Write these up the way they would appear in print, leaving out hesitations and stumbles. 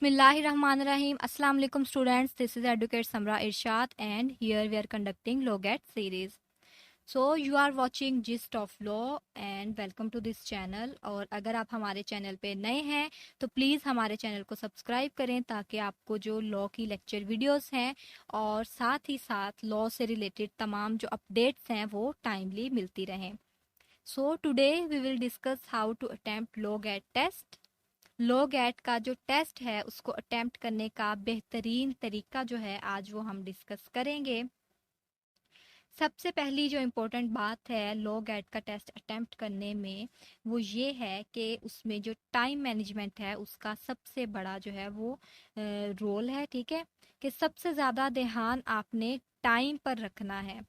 Bismillahirrahmanirrahim. Assalamu alaikum students. This is Educate Samra Irshad and here we are conducting LawGet series. So you are watching Gist of Law and welcome to this channel. और अगर आप हमारे channel पे नए हैं तो please हमारे channel को सब्सक्राइब करें ताकि आपको जो लॉ की लेक्चर वीडियोस हैं और साथ ही साथ लॉ से रिलेटेड तमाम जो अपडेट्स हैं वो टाइमली मिलती रहें. So today we will discuss how to attempt LawGet test. LawGet का जो टेस्ट है उसको अटेम्प्ट करने का बेहतरीन तरीका जो है आज वो हम डिस्कस करेंगे. सबसे पहली जो इम्पोर्टेंट बात है LawGet का टेस्ट अटेम्प्ट करने में वो ये है कि उसमें जो टाइम मैनेजमेंट है उसका सबसे बड़ा जो है वो रोल है. ठीक है, कि सबसे ज़्यादा ध्यान आपने टाइम पर रखना है,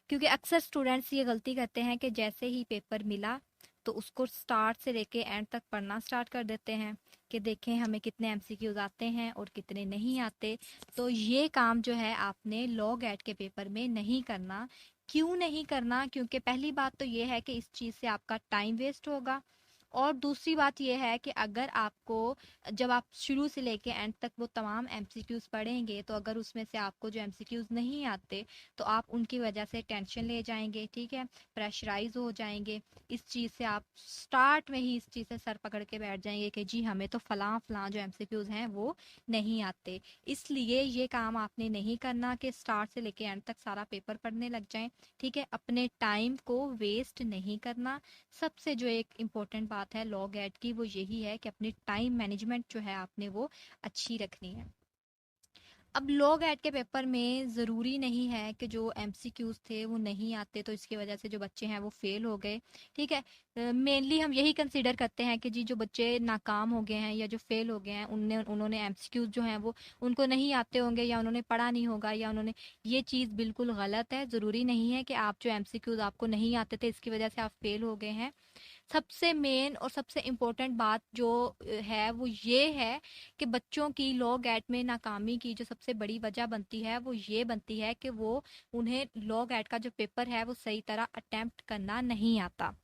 क्योंकि अक्सर स्टूडेंट्स ये गलती करते हैं कि जैसे ही पेपर मिला तो उसको स्टार्ट से लेके एंड तक पढ़ना स्टार्ट कर देते हैं कि देखें हमें कितने एमसीक्यूज आते हैं और कितने नहीं आते. तो ये काम जो है आपने LawGet के पेपर में नहीं करना. क्यों नहीं करना? क्योंकि पहली बात तो ये है कि इस चीज़ से आपका टाइम वेस्ट होगा, और दूसरी बात यह है कि अगर आपको जब आप शुरू से लेके एंड तक वो तमाम एमसीक्यूज पढ़ेंगे तो अगर उसमें से आपको जो एमसीक्यूज नहीं आते तो आप उनकी वजह से टेंशन ले जाएंगे. ठीक है, प्रेशराइज हो जाएंगे. इस चीज़ से आप स्टार्ट में ही इस चीज़ से सर पकड़ के बैठ जाएंगे कि जी हमें तो फलां फलां जो एमसीक्यूज हैं वो नहीं आते. इसलिए ये काम आपने नहीं करना कि स्टार्ट से लेके एंड तक सारा पेपर पढ़ने लग जाएं. ठीक है, अपने टाइम को वेस्ट नहीं करना. सबसे जो एक इम्पोर्टेंट बात है LawGet की वो यही है कि अपनी टाइम मैनेजमेंट जो है आपने वो अच्छी रखनी है. अब LawGet के पेपर में ज़रूरी नहीं है कि जो एमसीक्यूज थे वो नहीं आते तो इसकी वजह से जो बच्चे हैं वो फेल हो गए. ठीक है, मेनली हम यही कंसीडर करते हैं कि जी जो बच्चे नाकाम हो गए हैं या जो फेल हो गए हैं उन्होंने एमसीक्यूज जो हैं वो उनको नहीं आते होंगे या उन्होंने पढ़ा नहीं होगा या उन्होंने, ये चीज़ बिल्कुल गलत है. ज़रूरी नहीं है कि आप जो एमसीक्यूज आपको नहीं आते थे इसकी वजह से आप फेल हो गए हैं. सबसे मेन और सबसे इम्पोर्टेंट बात जो है वो ये है कि बच्चों की LawGet में नाकामी की जो सबसे बड़ी वजह बनती है वो ये बनती है कि वो उन्हें LawGet का जो पेपर है वो सही तरह अटेम्प्ट करना नहीं आता.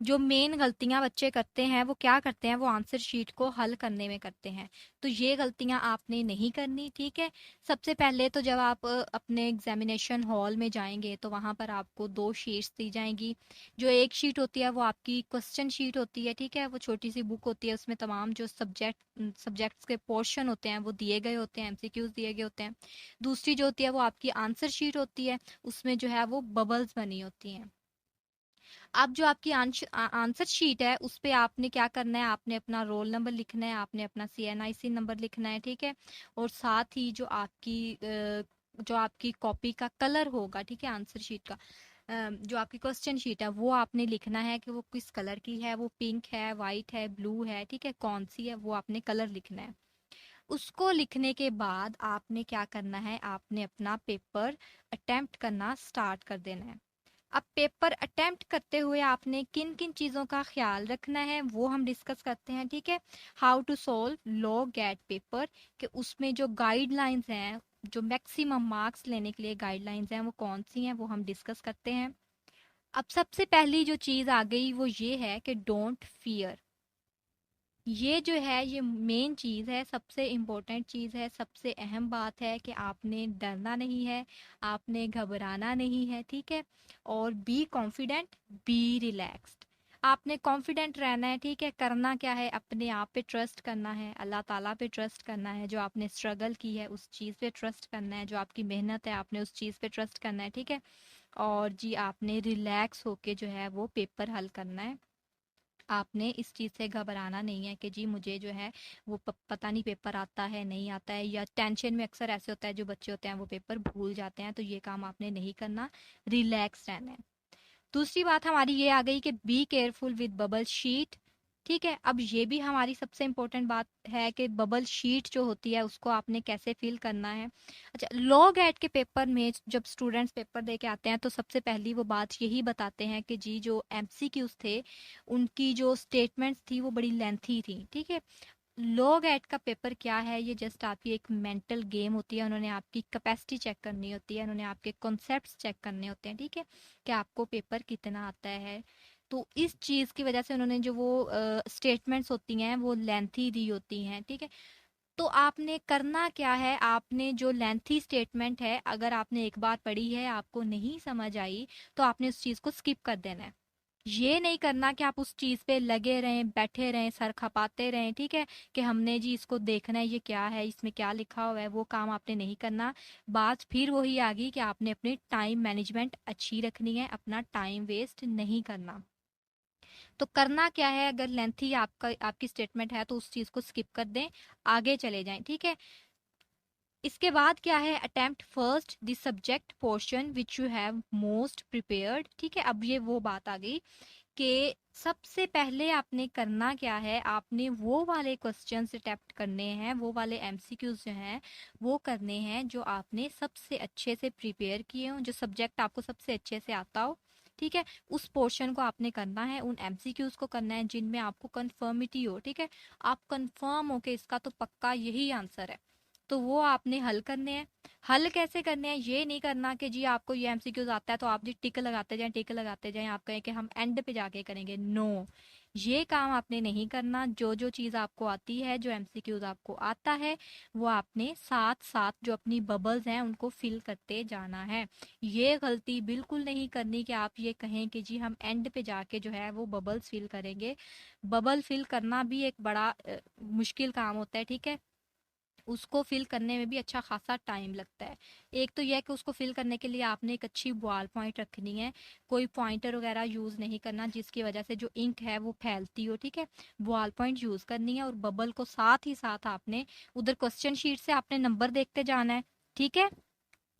जो मेन गलतियां बच्चे करते हैं वो क्या करते हैं, वो आंसर शीट को हल करने में करते हैं. तो ये गलतियां आपने नहीं करनी. ठीक है, सबसे पहले तो जब आप अपने एग्जामिनेशन हॉल में जाएंगे तो वहां पर आपको 2 शीट्स दी जाएंगी. जो एक शीट होती है वो आपकी क्वेश्चन शीट होती है. ठीक है, वो छोटी सी बुक होती है, उसमें तमाम जो सब्जेक्ट्स के पोर्शन होते हैं वो दिए गए होते हैं, एमसीक्यूज दिए गए होते हैं. दूसरी जो होती है वो आपकी आंसर शीट होती है, उसमें जो है वो बबल्स बनी होती हैं. अब जो आपकी आंसर शीट है उस पे आपने क्या करना है, आपने अपना रोल नंबर लिखना है, आपने अपना CNIC नंबर लिखना है. ठीक है, और साथ ही जो आपकी कॉपी का कलर होगा, ठीक है, आंसर शीट का जो आपकी क्वेश्चन शीट है वो आपने लिखना है कि वो किस कलर की है, वो पिंक है, वाइट है, ब्लू है. ठीक है, कौन सी है वो आपने कलर लिखना है. उसको लिखने के बाद आपने क्या करना है, आपने अपना पेपर अटेम्प्ट करना स्टार्ट कर देना है. अब पेपर अटेम्प्ट करते हुए आपने किन किन चीज़ों का ख्याल रखना है वो हम डिस्कस करते हैं. ठीक है, how to solve LawGet paper, कि उसमें जो गाइडलाइंस हैं, जो मैक्सिमम मार्क्स लेने के लिए गाइडलाइंस हैं वो कौन सी हैं वो हम डिस्कस करते हैं. अब सबसे पहली जो चीज़ आ गई वो ये है कि डोंट फियर. ये जो है ये मेन चीज़ है, सबसे इम्पोर्टेंट चीज़ है, सबसे अहम बात है कि आपने डरना नहीं है, आपने घबराना नहीं है. ठीक है, और बी कॉन्फिडेंट, बी रिलैक्स्ड. आपने कॉन्फिडेंट रहना है. ठीक है, करना क्या है, अपने आप पे ट्रस्ट करना है, अल्लाह ताला पे ट्रस्ट करना है, जो आपने स्ट्रगल की है उस चीज़ पे ट्रस्ट करना है, जो आपकी मेहनत है आपने उस चीज़ पे ट्रस्ट करना है. ठीक है, और जी आपने रिलैक्स होके जो है वो पेपर हल करना है. आपने इस चीज़ से घबराना नहीं है कि जी मुझे जो है वो पता नहीं पेपर आता है नहीं आता है, या टेंशन में अक्सर ऐसे होता है जो बच्चे होते हैं वो पेपर भूल जाते हैं. तो ये काम आपने नहीं करना, रिलैक्स रहना है. दूसरी बात हमारी ये आ गई कि be careful with bubble sheet. ठीक है, अब ये भी हमारी सबसे इम्पोर्टेंट बात है कि बबल शीट जो होती है उसको आपने कैसे फिल करना है. अच्छा, LawGet के पेपर में जब स्टूडेंट्स पेपर दे के आते हैं तो सबसे पहली वो बात यही बताते हैं कि जी जो एमसीक्यूज थे उनकी जो स्टेटमेंट्स थी वो बड़ी लेंथी थी. ठीक है, LawGet का पेपर क्या है, ये जस्ट आपकी एक मेंटल गेम होती है. उन्होंने आपकी कैपेसिटी चेक करनी होती है, उन्होंने आपके कॉन्सेप्ट्स चेक करने होते हैं. ठीक है, कि आपको पेपर कितना आता है. तो इस चीज़ की वजह से उन्होंने जो वो स्टेटमेंट्स होती हैं वो लेंथी दी होती हैं, ठीक है। तो आपने करना क्या है, आपने जो लेंथी स्टेटमेंट है अगर आपने एक बार पढ़ी है आपको नहीं समझ आई तो आपने उस चीज़ को स्किप कर देना है। ये नहीं करना कि आप उस चीज पे लगे रहें, बैठे रहें, सर खपाते रहें, ठीक है, कि हमने जी इसको देखना है, ये क्या है, इसमें क्या लिखा हुआ है, वो काम आपने नहीं करना। बात फिर वही आ गई कि आपने अपनी टाइम मैनेजमेंट अच्छी रखनी है, अपना टाइम वेस्ट नहीं करना। तो करना क्या है, अगर लेंथी आपका आपकी स्टेटमेंट है तो उस चीज को स्किप कर दें, आगे चले जाएं, ठीक है। इसके बाद क्या है, attempt first the subject portion which you have most prepared, ठीक है। अब ये वो बात आ गई कि सबसे पहले आपने करना क्या है, आपने वो वाले क्वेश्चंस अटेम्प्ट करने हैं, वो वाले एमसीक्यूज जो हैं वो करने हैं जो आपने सबसे अच्छे से प्रिपेयर किए हों, जो सब्जेक्ट आपको सबसे अच्छे से आता हो, ठीक है। उस पोर्शन को आपने करना है, उन एमसीक्यूज को करना है जिनमें आपको कंफर्मिटी हो, ठीक है। आप कंफर्म हो कि इसका तो पक्का यही आंसर है, तो वो आपने हल करने हैं। हल कैसे करने हैं, ये नहीं करना कि जी आपको ये एमसीक्यूज आता है तो आप जी टिक लगाते जाएं, टिक लगाते जाएं, आप कहें कि हम एंड पे जाके करेंगे, नो। ये काम आपने नहीं करना। जो जो चीज आपको आती है, जो एमसीक्यूज आपको आता है, वो आपने साथ साथ जो अपनी बबल्स हैं उनको फिल करते जाना है। ये गलती बिल्कुल नहीं करनी कि आप ये कहें कि जी हम एंड पे जाके जो है वो बबल्स फिल करेंगे। बबल फिल करना भी एक बड़ा मुश्किल काम होता है, ठीक है। उसको फिल करने में भी अच्छा खासा टाइम लगता है। एक तो यह कि उसको फिल करने के लिए आपने एक अच्छी बॉल पॉइंट रखनी है, कोई पॉइंटर वगैरह यूज नहीं करना जिसकी वजह से जो इंक है वो फैलती हो, ठीक है। बॉल पॉइंट यूज करनी है और बबल को साथ ही साथ आपने उधर क्वेश्चन शीट से आपने नंबर देखते जाना है, ठीक है।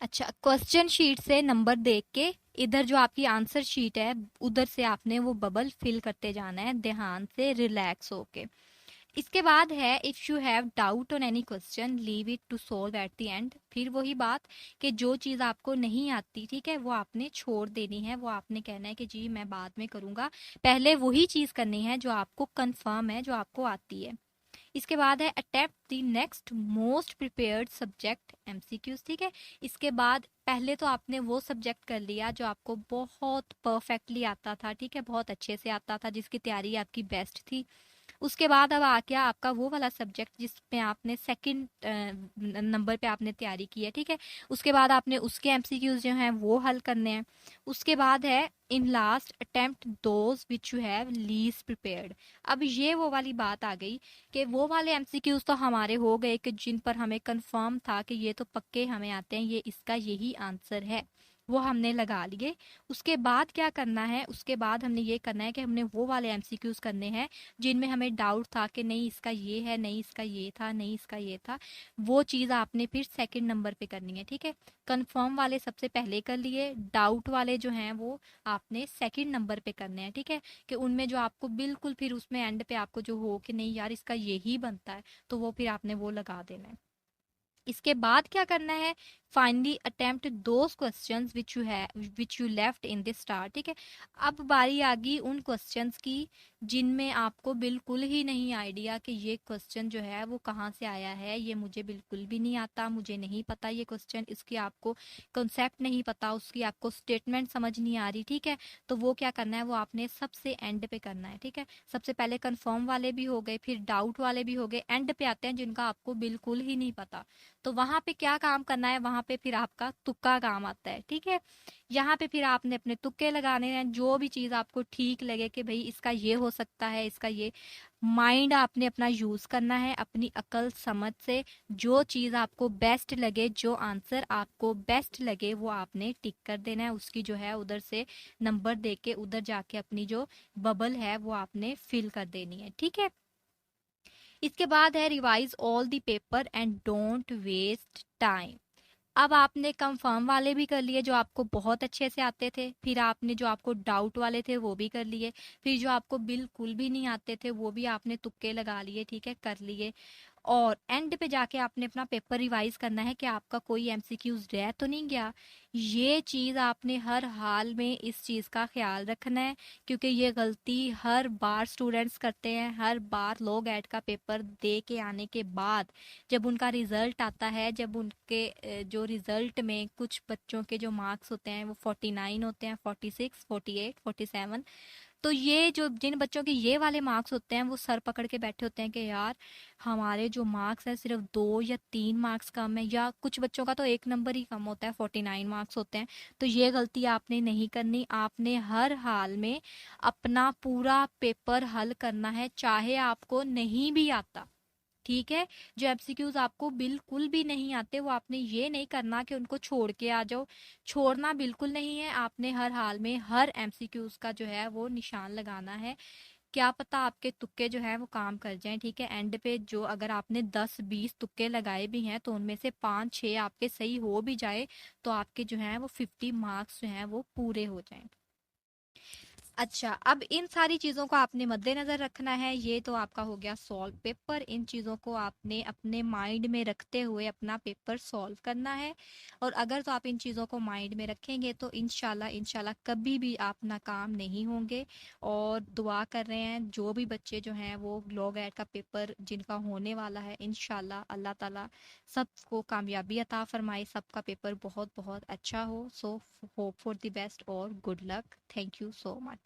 अच्छा, क्वेश्चन शीट से नंबर देख के इधर जो आपकी आंसर शीट है उधर से आपने वो बबल फिल करते जाना है, ध्यान से रिलैक्स होके। इसके बाद है, if you have doubt on any question leave it to solve at the end. फिर वही बात कि जो चीज़ आपको नहीं आती, ठीक है, वो आपने छोड़ देनी है, वो आपने कहना है कि जी मैं बाद में करूंगा। पहले वही चीज़ करनी है जो आपको कंफर्म है, जो आपको आती है। इसके बाद है attempt the next most prepared subject MCQs, ठीक है। इसके बाद पहले तो आपने वो सब्जेक्ट कर लिया जो आपको बहुत परफेक्टली आता था, ठीक है, बहुत अच्छे से आता था, जिसकी तैयारी आपकी बेस्ट थी। उसके बाद अब आ गया आपका वो वाला सब्जेक्ट जिसमें आपने सेकंड नंबर पे आपने तैयारी की है, ठीक है। उसके बाद आपने उसके एमसीक्यूज जो हैं वो हल करने हैं। उसके बाद है in last attempt those which you have least prepared. अब ये वो वाली बात आ गई कि वो वाले एमसीक्यूज तो हमारे हो गए कि जिन पर हमें कंफर्म था कि ये तो पक्के हमें आते हैं, ये इसका यही आंसर है, वो हमने लगा लिए। उसके बाद क्या करना है, उसके बाद हमने ये करना है कि हमने वो वाले एमसीक्यूज करने हैं जिनमें हमें डाउट था कि नहीं इसका ये है, नहीं इसका ये था, नहीं इसका ये था। वो चीज़ आपने फिर सेकंड नंबर पे करनी है, ठीक है। कंफर्म वाले सबसे पहले कर लिए, डाउट वाले जो हैं वो आपने सेकंड नंबर पे करने हैं, ठीक है। कि उनमें जो आपको बिल्कुल फिर उसमें एंड पे आपको जो हो कि नहीं यार इसका यही बनता है, तो वो फिर आपने वो लगा देना है। इसके बाद क्या करना है, finally attempt those questions which you left in this star, ठीक है। अब बारी आ गई उन क्वेश्चंस की जिनमें आपको बिल्कुल ही नहीं आइडिया कि ये क्वेश्चन जो है वो कहाँ से आया है, ये मुझे बिल्कुल भी नहीं आता, मुझे नहीं पता ये क्वेश्चन, इसकी आपको कंसेप्ट नहीं पता, उसकी आपको स्टेटमेंट समझ नहीं आ रही, ठीक है। तो वो क्या करना है, वो आपने सबसे एंड पे करना है, ठीक है। सबसे पहले कंफर्म वाले भी हो गए, फिर डाउट वाले भी हो गए, एंड पे आते हैं जिनका आपको बिल्कुल ही नहीं पता। तो वहां पे क्या काम करना है, वहां पे फिर आपका तुक्का काम आता है, ठीक है। यहाँ पे फिर आपने अपने तुक्के लगाने हैं, जो भी चीज आपको ठीक लगे कि भाई इसका ये हो सकता है, इसका ये, माइंड आपने अपना यूज करना है अपनी अकल समझ से। जो चीज आपको बेस्ट लगे, जो आंसर आपको बेस्ट लगे वो आपने टिक कर देना है, उसकी जो है उधर से नंबर दे के उधर जाके अपनी जो बबल है वो आपने फिल कर देनी है, ठीक है। इसके बाद है revise all the paper and don't waste time. अब आपने कंफर्म वाले भी कर लिए जो आपको बहुत अच्छे से आते थे, फिर आपने जो आपको डाउट वाले थे वो भी कर लिए, फिर जो आपको बिल्कुल भी नहीं आते थे वो भी आपने तुक्के लगा लिए, ठीक है, कर लिए। और एंड पे जाके आपने अपना पेपर रिवाइज करना है कि आपका कोई एमसीक्यूज रह तो नहीं गया। ये चीज आपने हर हाल में इस चीज का ख्याल रखना है, क्योंकि ये गलती हर बार स्टूडेंट्स करते हैं। हर बार लोग ऐड का पेपर दे के आने के बाद जब उनका रिजल्ट आता है, जब उनके जो रिजल्ट में कुछ बच्चों के जो मार्क्स होते हैं वो 49 होते हैं, 46, 48, 47, तो ये जो जिन बच्चों के ये वाले मार्क्स होते हैं वो सर पकड़ के बैठे होते हैं कि यार हमारे जो मार्क्स है सिर्फ 2 या 3 मार्क्स कम है, या कुछ बच्चों का तो 1 नंबर ही कम होता है, 49 मार्क्स होते हैं। तो ये गलती आपने नहीं करनी, आपने हर हाल में अपना पूरा पेपर हल करना है, चाहे आपको नहीं भी आता। ठीक है। जो एमसीक्यूज आपको बिल्कुल भी नहीं आते वो आपने ये नहीं करना कि उनको छोड़ के आ जाओ। छोड़ना बिल्कुल नहीं है, आपने हर हाल में हर एमसीक्यूज का जो है वो निशान लगाना है। क्या पता आपके तुक्के जो है वो काम कर जाएं। ठीक है, एंड पे जो अगर आपने 10-20 तुक्के लगाए भी हैं तो उनमें से 5-6 आपके सही हो भी जाए तो आपके जो है वो 50 मार्क्स जो हैं वो पूरे हो जाएं। अच्छा, अब इन सारी चीज़ों को आपने मद्देनज़र रखना है। ये तो आपका हो गया सॉल्व पेपर। इन चीज़ों को आपने अपने माइंड में रखते हुए अपना पेपर सॉल्व करना है। और अगर तो आप इन चीज़ों को माइंड में रखेंगे तो इंशाल्लाह इंशाल्लाह कभी भी आप नाकाम नहीं होंगे। और दुआ कर रहे हैं जो भी बच्चे जो हैं वो लॉ एड का पेपर जिनका होने वाला है, इंशाल्लाह अल्लाह ताला सबको कामयाबी अता फरमाए, सबका पेपर बहुत बहुत अच्छा हो। So hope for the best और good luck. Thank you so much.